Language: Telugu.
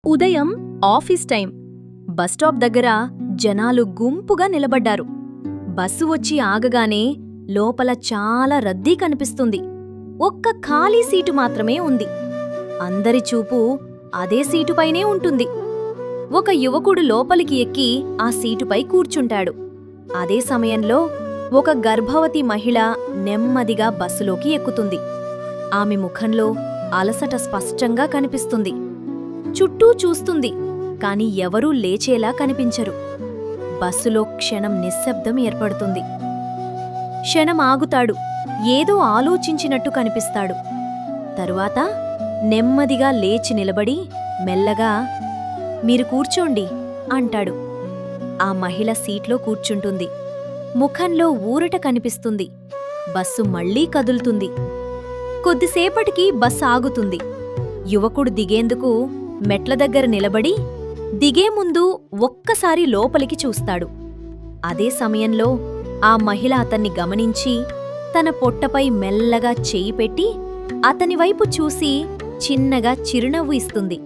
ఉదయం ఆఫీస్ టైం. బస్టాప్ దగ్గర జనాలు గుంపుగా నిలబడ్డారు. బస్సు వచ్చి ఆగగానే లోపల చాలా రద్దీ కనిపిస్తుంది. ఒక్క ఖాళీ సీటు మాత్రమే ఉంది. అందరి చూపు అదే సీటుపైనే ఉంటుంది. ఒక యువకుడు లోపలికి ఎక్కి ఆ సీటుపై కూర్చుంటాడు. అదే సమయంలో ఒక గర్భవతి మహిళ నెమ్మదిగా బస్సులోకి ఎక్కుతుంది. ఆమె ముఖంలో అలసట స్పష్టంగా కనిపిస్తుంది. చుట్టూ చూస్తుంది, కాని ఎవరూ లేచేలా కనిపించరు. బస్సులో క్షణం నిశ్శబ్దం ఏర్పడుతుంది. క్షణం ఆగుతాడు. ఏదో ఆలోచించినట్టు కనిపిస్తాడు. తరువాత నెమ్మదిగా లేచి నిలబడి మెల్లగా "మీరు కూర్చోండి" అంటాడు. ఆ మహిళ సీట్లో కూర్చుంటుంది. ముఖంలో ఊరట కనిపిస్తుంది. బస్సు మళ్లీ కదులుతుంది. కొద్దిసేపటికి బస్సు ఆగుతుంది. యువకుడు దిగేందుకు మెట్ల దగ్గర నిలబడి దిగే ముందు ఒక్కసారి లోపలికి చూస్తాడు. అదే సమయంలో ఆ మహిళ అతన్ని గమనించి తన పొట్టపై మెల్లగా చెయ్యి పెట్టి అతనివైపు చూసి చిన్నగా చిరునవ్వు ఇస్తుంది.